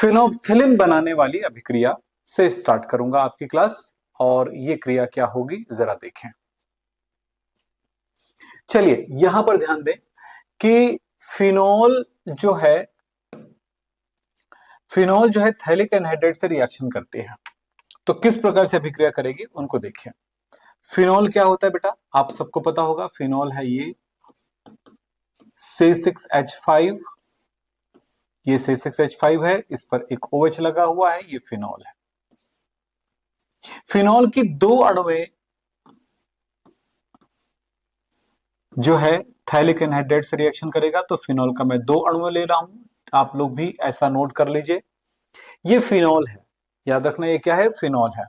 Phenolphthalein बनाने वाली अभिक्रिया से स्टार्ट करूंगा आपकी क्लास। और ये क्रिया क्या होगी जरा देखें। चलिए यहां पर ध्यान दें कि फिनोल जो है थैलिक एनहाइड्राइड से रिएक्शन करती है। तो किस प्रकार से अभिक्रिया करेगी उनको देखिए। फिनोल क्या होता है बेटा, आप सबको पता होगा। फिनोल है ये C6H5, ये C6H5 है, इस पर एक OH लगा हुआ है, ये फिनोल है। फिनोल की दो अणुएं जो है थैलिक एनहाइड्राइड से रिएक्शन करेगा। तो फिनोल का मैं दो अणु ले रहा हूं, आप लोग भी ऐसा नोट कर लीजिए। ये फिनोल है, याद रखना ये क्या है, फिनोल है।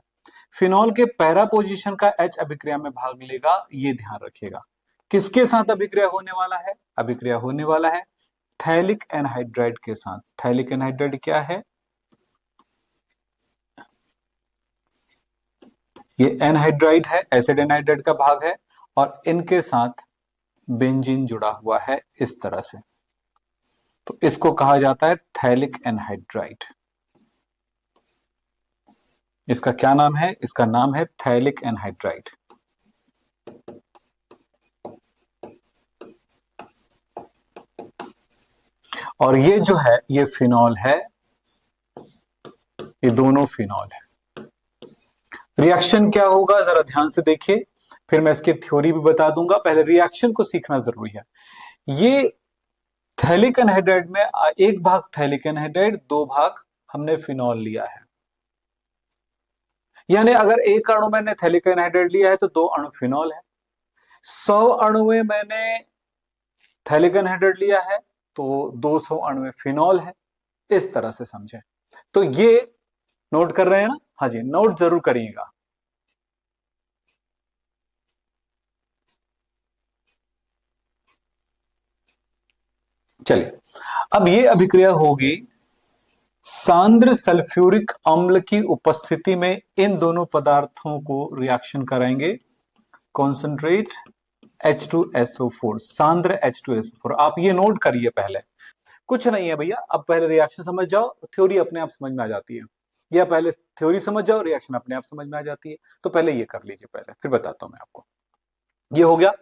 फिनोल के पैरा पोजीशन का H अभिक्रिया में भाग लेगा, ये ध्यान रखिएगा। किसके साथ अभिक्रिया होने वाला है, अभिक्रिया होने वाला है थैलिक एनहाइड्राइड के साथ। थैलिक एनहाइड्राइड क्या है, ये एनहाइड्राइड है, एसिड एनहाइड्राइड का भाग है, और इनके साथ बेंजीन जुड़ा हुआ है इस तरह से। तो इसको कहा जाता है थैलिक एनहाइड्राइड। इसका क्या नाम है, इसका नाम है थैलिक एनहाइड्राइड। और ये जो है ये फिनोल है, ये दोनों फिनोल है। रिएक्शन क्या होगा जरा ध्यान से देखिए, फिर मैं इसकी थ्योरी भी बता दूंगा। पहले रिएक्शन को सीखना जरूरी है। ये थैलिक एनहाइड्राइड में एक भाग थैलिक एनहाइड्राइड, दो भाग हमने फिनोल लिया है। यानी अगर एक अणु मैंने थैलिक एनहाइड्राइड लिया है तो दो अणु फिनोल है। 100 अणु में मैंने थैलिक एनहाइड्राइड लिया है तो 200 अणु में फिनोल है। इस तरह से समझे। तो ये नोट कर रहे हैं ना, हाँ जी नोट जरूर करिएगा। चलिए अब ये अभिक्रिया होगी सांद्र सल्फ्यूरिक अम्ल की उपस्थिति में। इन दोनों पदार्थों को रिएक्शन कराएंगे, कॉन्सेंट्रेट H2SO4, सांद्र H2SO4। आप ये नोट करिए, पहले कुछ नहीं है भैया, अब पहले रिएक्शन समझ जाओ, थ्योरी अपने आप समझ में आ जाती है। या पहले थ्योरी समझ जाओ, रिएक्शन अपने आप समझ में आ जाती है। तो पहले ये कर लीजिए, पहले फिर बताता हूं मैं आपको। ये हो गया।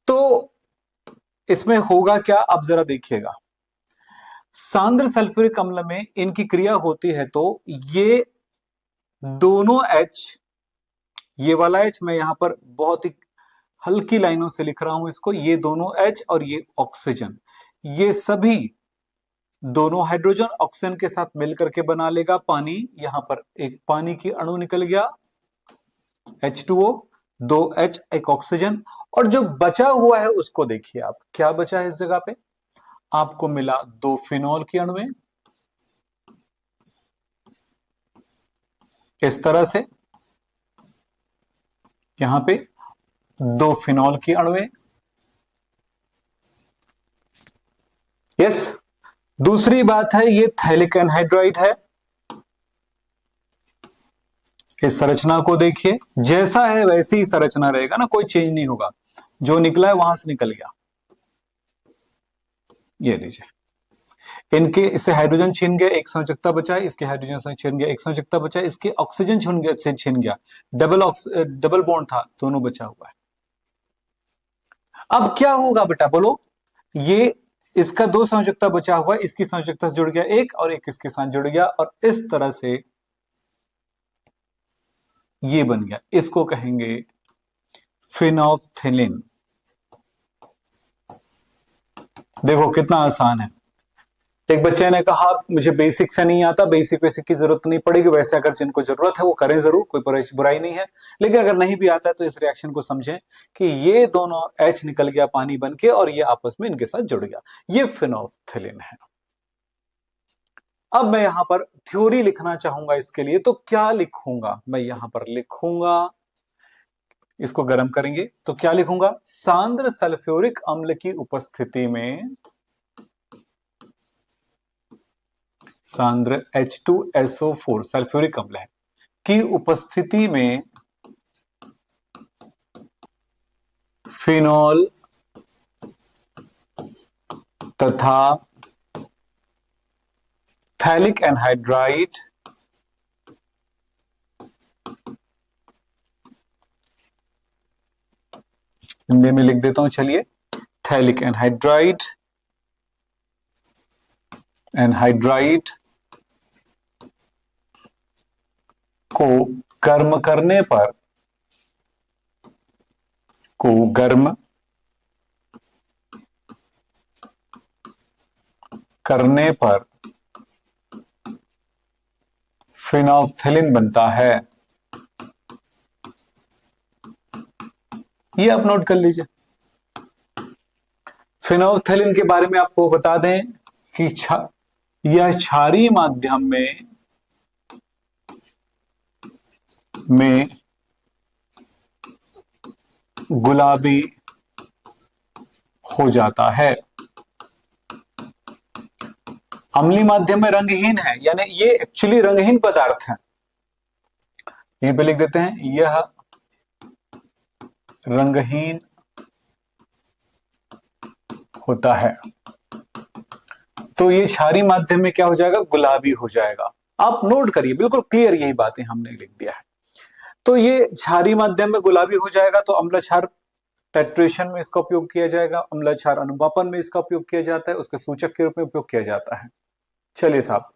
तो इसमें होगा क्या, अब जरा देखिएगा। सांद्र सल्फ्यूरिक अम्ल में इनकी क्रिया होती है तो ये दोनों H, ये वाला H मैं यहां पर बहुत ही हल्की लाइनों से लिख रहा हूं इसको, ये दोनों H और ये ऑक्सीजन, ये सभी दोनों हाइड्रोजन ऑक्सीजन के साथ मिलकर के बना लेगा पानी। यहां पर एक पानी की अणु निकल गया H2O, दो H, एक ऑक्सीजन, और जो बचा हुआ है उसको देखिए आप, क्या बचा है इस जगह पे, आपको मिला दो फिनोल की अणुएं इस तरह से, यहां पे दो फिनोल की अणुएं। यस, दूसरी बात है ये थैलिक एनहाइड्राइड है। इस संरचना को देखिए, जैसा है वैसे ही संरचना रहेगा ना, कोई चेंज नहीं होगा। जो निकला है वहां से निकल गया। ये लीजिए, इनके इससे हाइड्रोजन छीन गया, एक संयोजकता बचा है, इसके हाइड्रोजन से छीन गया, एक संयोजकता बचा है, इसके ऑक्सीजन छीन गया, डबल बॉन्ड था, दोनों बचा हुआ है। अब क्या होगा बेटा बोलो, ये इसका दो संयोजकता बचा हुआ है, इसकी संयोजकता से जुड़ गया एक, और एक इसके साथ जुड़ गया, और इस तरह से ये बन गया। इसको कहेंगे फिनोल्फथालीन। देखो कितना आसान है। एक बच्चे ने कहा मुझे बेसिक से नहीं आता, बेसिक की जरूरत नहीं पड़ेगी, वैसे अगर जिनको जरूरत है वो करें जरूर, कोई बुराई नहीं है। लेकिन अगर नहीं भी आता है तो इस रिएक्शन को समझें कि ये दोनों H निकल गया पानी बन के, और ये आपस में इनके साथ जुड़ गया, ये फिनोल्फथालीन है। अब मैं यहां पर थ्योरी लिखना चाहूंगा इसके लिए, तो क्या लिखूंगा मैं यहां पर, लिखूंगा, इसको गर्म करेंगे तो क्या लिखूंगा, सांद्र सल्फ्यूरिक अम्ल की उपस्थिति में, सांद्र H2SO4 सल्फ्यूरिक अम्ल है की उपस्थिति में फिनोल तथा थैलिक एनहाइड्राइड हिंदी में लिख देता हूं, चलिए। थैलिक एनहाइड्राइड, एनहाइड्राइड को गर्म करने पर, को गर्म करने पर फिनोल्फथैलीन बनता है। ये आप नोट कर लीजिए। फिनोल्फथैलीन के बारे में आपको बता दें कि यह क्षारीय माध्यम में गुलाबी हो जाता है। अम्लीय माध्यम में रंगहीन है, यानी ये एक्चुअली रंगहीन पदार्थ है। यहीं पे लिख देते हैं, यह रंगहीन होता है। तो ये क्षारीय माध्यम में क्या हो जाएगा, गुलाबी हो जाएगा। आप नोट करिए, बिल्कुल क्लियर यही बातें हमने लिख दिया है। तो ये क्षारीय माध्यम में गुलाबी हो जाएगा, तो अम्ल क्षार टाइट्रेशन में इसका उपयोग किया जाएगा, अम्ल क्षार अनुपापन में इसका उपयोग किया जाता है, उसके सूचक के रूप में उपयोग किया जाता है। चलिए साहब,